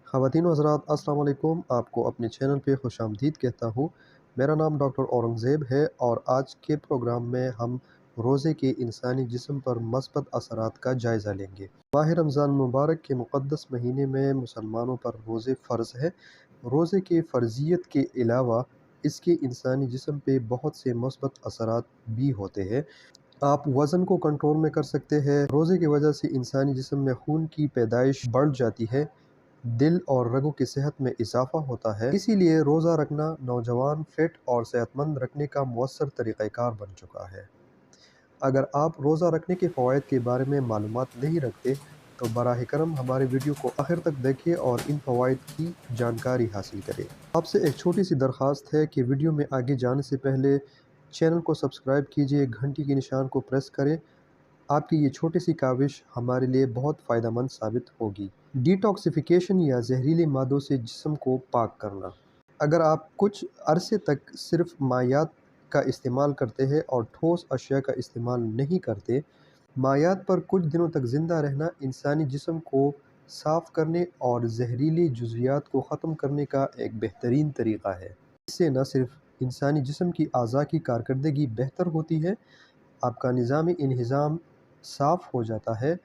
ख़वातीन व हज़रात अस्सलाम वालेकुम। आपको अपने चैनल पे खुश आमदीद कहता हूँ। मेरा नाम डॉक्टर औरंगज़ेब है और आज के प्रोग्राम में हम रोज़े के इंसानी जिस्म पर मस्बत असरात का जायज़ा लेंगे। माह रमज़ान मुबारक के मुक़द्दस महीने में मुसलमानों पर रोज़े फ़र्ज़ है। रोज़े के फ़र्ज़ियत के अलावा इसके इंसानी जिस्म पे बहुत से मस्बत असरात भी होते हैं। आप वज़न को कंट्रोल में कर सकते हैं। रोज़े की वजह से इंसानी जिस्म में खून की पैदाइश बढ़ जाती है, दिल और रगों की सेहत में इजाफ़ा होता है। इसीलिए रोज़ा रखना नौजवान, फिट और सेहतमंद रखने का मौसर तरीक़ाकार बन चुका है। अगर आप रोज़ा रखने के फ़वाइद के बारे में मालूमात नहीं रखते तो बराह करम हमारे वीडियो को आखिर तक देखिए और इन फ़वाइद की जानकारी हासिल करें। आपसे एक छोटी सी दरख्वास्त है कि वीडियो में आगे जाने से पहले चैनल को सब्सक्राइब कीजिए, घंटी के निशान को प्रेस करें। आपकी ये छोटी सी काविश हमारे लिए बहुत फ़ायदेमंद साबित होगी। डिटॉक्सिफ़िकेशन या जहरीले मादों से जिस्म को पाक करना। अगर आप कुछ अरसे तक सिर्फ मायात का इस्तेमाल करते हैं और ठोस अशिया का इस्तेमाल नहीं करते, मायात पर कुछ दिनों तक ज़िंदा रहना इंसानी जिस्म को साफ़ करने और जहरीली जुज़ियात को ख़त्म करने का एक बेहतरीन तरीक़ा है। इससे न सिर्फ इंसानी जिस्म की अज़ा की कारकर्दगी बेहतर होती है, आपका निज़ाम इंहिज़ाम साफ़ हो जाता है,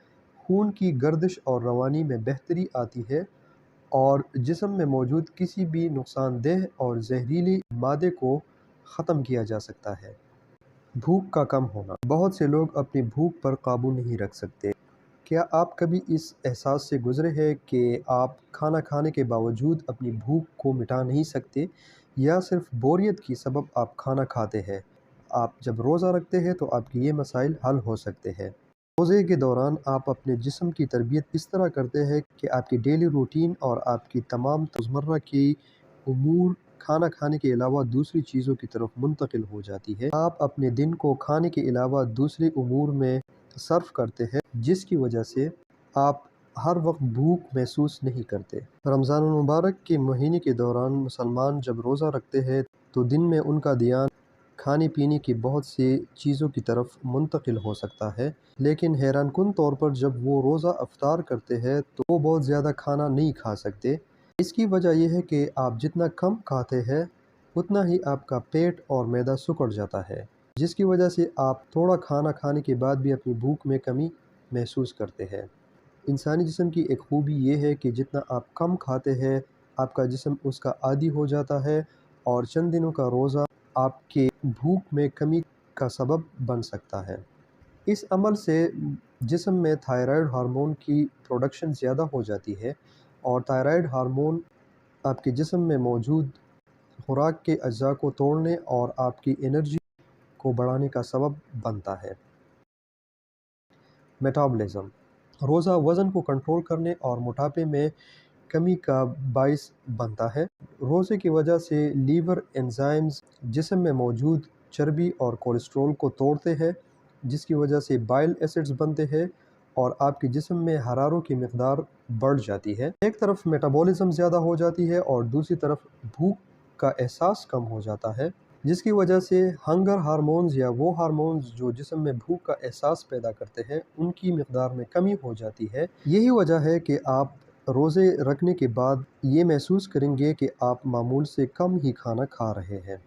खून की गर्दिश और रवानी में बेहतरी आती है और जिस्म में मौजूद किसी भी नुकसानदेह और जहरीले मादे को ख़त्म किया जा सकता है। भूख का कम होना। बहुत से लोग अपनी भूख पर काबू नहीं रख सकते। क्या आप कभी इस एहसास से गुज़रे हैं कि आप खाना खाने के बावजूद अपनी भूख को मिटा नहीं सकते, या सिर्फ बोरियत की सबब आप खाना खाते हैं? आप जब रोज़ा रखते हैं तो आपके ये मसाइल हल हो सकते हैं। रोज़े के दौरान आप अपने जिस्म की तरबियत इस तरह करते हैं कि आपकी डेली रूटीन और आपकी तमाम रोज़मर्रा की उमूर खाना खाने के अलावा दूसरी चीज़ों की तरफ मुंतकिल हो जाती है। आप अपने दिन को खाने के अलावा दूसरे उमूर में सर्फ करते हैं, जिसकी वजह से आप हर वक्त भूख महसूस नहीं करते। रमज़ान मुबारक के महीने के दौरान मुसलमान जब रोज़ा रखते हैं तो दिन में उनका ध्यान खाने पीने की बहुत सी चीज़ों की तरफ मुंतकिल हो सकता है, लेकिन हैरानकुन तौर पर जब वो रोज़ा अफ्तार करते हैं तो वो बहुत ज़्यादा खाना नहीं खा सकते। इसकी वजह यह है कि आप जितना कम खाते हैं उतना ही आपका पेट और मैदा सिकुड़ जाता है, जिसकी वजह से आप थोड़ा खाना खाने के बाद भी अपनी भूख में कमी महसूस करते हैं। इंसानी जिस्म की एक खूबी ये है कि जितना आप कम खाते हैं, आपका जिस्म उसका आदी हो जाता है और चंद दिनों का रोज़ा आपके भूख में कमी का सबब बन सकता है। इस अमल से जिस्म में थायराइड हार्मोन की प्रोडक्शन ज़्यादा हो जाती है और थायराइड हार्मोन आपके जिस्म में मौजूद खुराक के अज्जा को तोड़ने और आपकी एनर्जी को बढ़ाने का सबब बनता है। मेटाबॉलिज्म। रोज़ा वज़न को कंट्रोल करने और मोटापे में कमी का बाइस बनता है। रोज़े की वजह से लीवर एंजाइम्स जिस्म में मौजूद चर्बी और कोलेस्ट्रॉल को तोड़ते हैं, जिसकी वजह से बाइल एसिड्स बनते हैं और आपके जिस्म में हरारों की मिक़दार बढ़ जाती है। एक तरफ मेटाबॉलिज्म ज़्यादा हो जाती है और दूसरी तरफ भूख का एहसास कम हो जाता है, जिसकी वजह से हंगर हार्मोन्स या वो हार्मोन्स जो जिस्म में भूख का एहसास पैदा करते हैं, उनकी मिक़दार में कमी हो जाती है। यही वजह है कि आप रोज़े रखने के बाद ये महसूस करेंगे कि आप मामूल से कम ही खाना खा रहे हैं।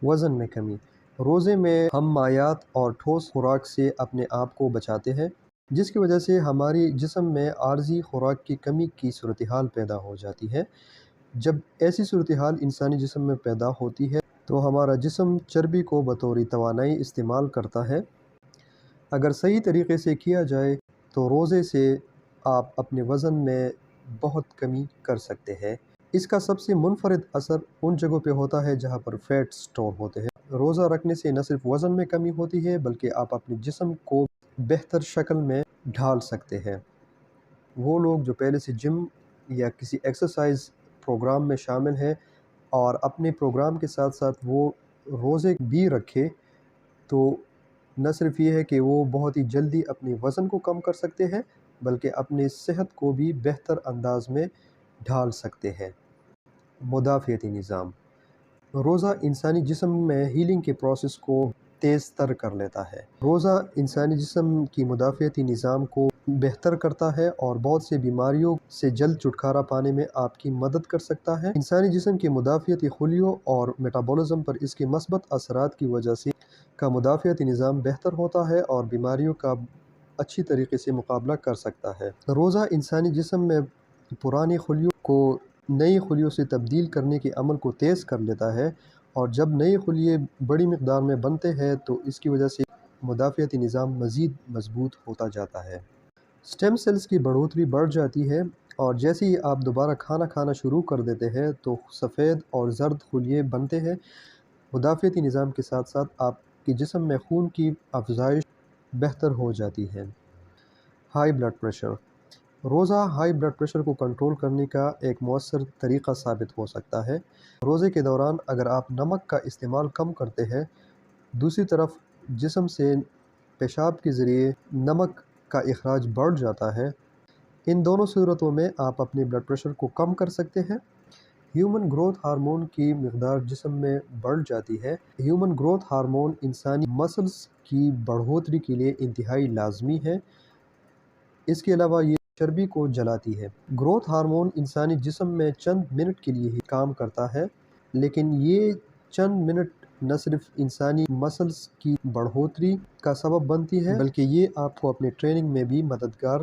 वज़न में कमी। रोज़े में हम मायात और ठोस खुराक से अपने आप को बचाते हैं, जिसकी वजह से हमारी जिस्म में आर्ज़ी खुराक की कमी की सूरत हाल पैदा हो जाती है। जब ऐसी सूरत हाल इंसानी जिस्म में पैदा होती है तो हमारा जिस्म चर्बी को बतौर तवानाई इस्तेमाल करता है। अगर सही तरीके से किया जाए तो रोज़े से आप अपने वज़न में बहुत कमी कर सकते हैं। इसका सबसे मुनफरिद असर उन जगहों पे होता है जहाँ पर फ़ैट स्टोर होते हैं। रोज़ा रखने से न सिर्फ वज़न में कमी होती है बल्कि आप अपने जिस्म को बेहतर शक्ल में ढाल सकते हैं। वो लोग जो पहले से जिम या किसी एक्सरसाइज प्रोग्राम में शामिल हैं और अपने प्रोग्राम के साथ साथ वो रोज़े भी रखे, तो न सिर्फ ये है कि वो बहुत ही जल्दी अपने वज़न को कम कर सकते हैं बल्कि अपनी सेहत को भी बेहतर अंदाज में ढाल सकते हैं। मुदाफ़ियती निज़ाम। रोज़ा इंसानी जिस्म में हीलिंग के प्रोसेस को तेज़ तर कर लेता है। रोज़ा इंसानी जिस्म की मुदाफ़ियती निज़ाम को بہتر کرتا ہے اور بہت سے بیماریوں سے جلد چھٹکارا پانے میں آپ کی مدد کر سکتا ہے۔ انسانی جسم کے مدافعتی خلیوں اور میٹابولزم پر اس کے مثبت اثرات کی وجہ سے کا مدافعتی نظام بہتر ہوتا ہے اور بیماریوں کا اچھی طریقے سے مقابلہ کر سکتا ہے۔ روزہ انسانی جسم میں پرانی خلیوں کو نئی خلیوں سے تبدیل کرنے کے عمل کو تیز کر لیتا ہے، اور جب نئی خلیے بڑی مقدار میں بنتے ہیں تو اس کی وجہ سے مدافعتی نظام مزید مضبوط ہوتا جاتا ہے۔ سٹیم سیلز کی بڑھوتری بڑھ جاتی ہے، اور جیسے ہی آپ دوبارہ کھانا کھانا شروع کر دیتے ہیں تو سفید اور زرد خلیے بنتے ہیں۔ مدافعتی نظام کے ساتھ ساتھ آپ کے جسم میں خون کی افزائش بہتر ہو جاتی ہے۔ High blood pressure. روزہ ہائی بلڈ پریشر کو کنٹرول کرنے کا ایک مؤثر طریقہ ثابت ہو سکتا ہے۔ روزے کے دوران اگر آپ نمک کا استعمال کم کرتے ہیں، دوسری طرف جسم سے پیشاب کے ذریعے نمک کا اخراج بڑھ جاتا ہے۔ ان دونوں صورتوں میں آپ اپنے بلڈ پریشر کو کم کر سکتے ہیں۔ ہیومن گروتھ ہارمون کی مقدار جسم میں بڑھ جاتی ہے۔ ہیومن گروتھ ہارمون انسانی مسلز کی بڑھوتری کے لیے انتہائی لازمی ہے۔ اس کے علاوہ یہ چربی کو جلاتی ہے۔ گروتھ ہارمون انسانی جسم میں چند منٹ کے لیے ہی کام کرتا ہے، لیکن یہ چند منٹ نہ صرف انسانی مسلز کی بڑھوتری کا سبب بنتی ہے، بلکہ یہ آپ کو اپنے ٹریننگ میں بھی مددگار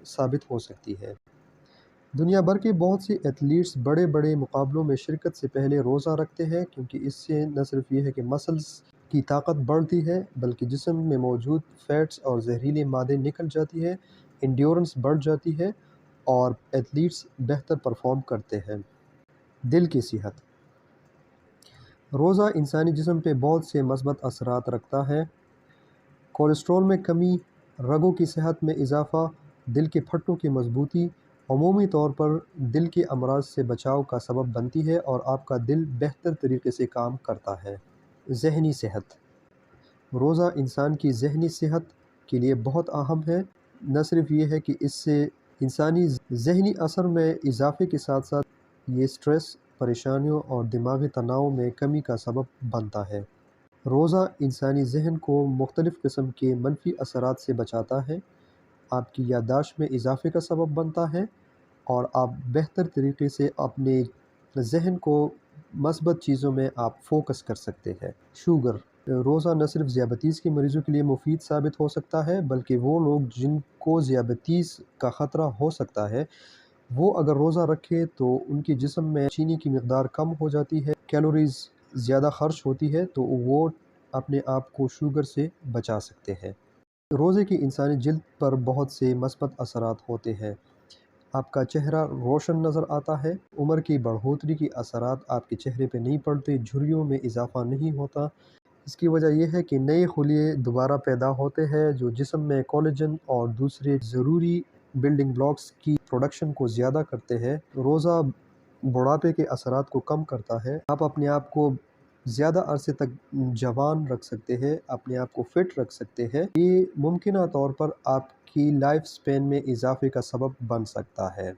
ثابت ہو سکتی ہے۔ دنیا بھر کے بہت سے ایتھلیٹس بڑے بڑے مقابلوں میں شرکت سے پہلے روزہ رکھتے ہیں، کیونکہ اس سے نہ صرف یہ ہے کہ مسلز کی طاقت بڑھتی ہے، بلکہ جسم میں موجود فیٹس اور زہریلے مادے نکل جاتی ہے، انڈیورنس بڑھ جاتی ہے، اور ایتھلیٹس بہتر پرفارم کرتے ہیں۔ دل کی صحت۔ روزہ انسانی جسم پہ بہت سے مثبت اثرات رکھتا ہے۔ کولیسٹرول میں کمی، رگوں کی صحت میں اضافہ، دل کے پھٹوں کی مضبوطی، عمومی طور پر دل کے امراض سے بچاؤ کا سبب بنتی ہے، اور آپ کا دل بہتر طریقے سے کام کرتا ہے۔ ذہنی صحت۔ روزہ انسان کی ذہنی صحت کے لیے بہت اہم ہے۔ نہ صرف یہ ہے کہ اس سے انسانی ذہنی اثر میں اضافے کے ساتھ ساتھ یہ سٹریس، پریشانیوں اور دماغی تناؤ میں کمی کا سبب بنتا ہے۔ روزہ انسانی ذہن کو مختلف قسم کے منفی اثرات سے بچاتا ہے، آپ کی یادداشت میں اضافے کا سبب بنتا ہے، اور آپ بہتر طریقے سے اپنے ذہن کو مثبت چیزوں میں آپ فوکس کر سکتے ہیں۔ شوگر۔ روزہ نہ صرف ذیابیطس کے مریضوں کے لیے مفید ثابت ہو سکتا ہے، بلکہ وہ لوگ جن کو ذیابیطس کا خطرہ ہو سکتا ہے، وہ اگر روزہ رکھے تو ان کے جسم میں چینی کی مقدار کم ہو جاتی ہے، کیلوریز زیادہ خرچ ہوتی ہے، تو وہ اپنے آپ کو شوگر سے بچا سکتے ہیں۔ روزے کی انسانی جلد پر بہت سے مثبت اثرات ہوتے ہیں۔ آپ کا چہرہ روشن نظر آتا ہے، عمر کی بڑھوتری کے اثرات آپ کے چہرے پہ نہیں پڑتے، جھریوں میں اضافہ نہیں ہوتا۔ اس کی وجہ یہ ہے کہ نئے خلیے دوبارہ پیدا ہوتے ہیں جو جسم میں کولیجن اور دوسرے ضروری بلڈنگ بلاکس کی پروڈکشن کو زیادہ کرتے ہیں۔ روزہ بڑھاپے کے اثرات کو کم کرتا ہے۔ آپ اپنے آپ کو زیادہ عرصے تک جوان رکھ سکتے ہیں، اپنے آپ کو فٹ رکھ سکتے ہیں۔ یہ ممکنہ طور پر آپ کی لائف سپین میں اضافے کا سبب بن سکتا ہے۔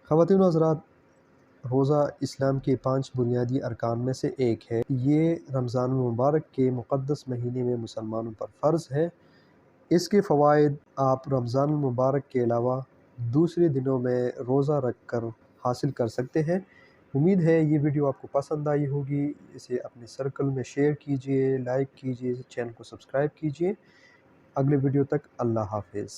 خواتین و حضرات، روزہ اسلام کے 5 بنیادی ارکان میں سے ایک ہے۔ یہ رمضان المبارک کے مقدس مہینے میں مسلمانوں پر فرض ہے۔ اس کے فوائد آپ رمضان المبارک کے علاوہ دوسرے دنوں میں روزہ رکھ کر حاصل کر سکتے ہیں۔ امید ہے یہ ویڈیو آپ کو پسند آئی ہوگی۔ اسے اپنے سرکل میں شیئر کیجئے، لائک کیجئے، چینل کو سبسکرائب کیجئے۔ اگلے ویڈیو تک اللہ حافظ۔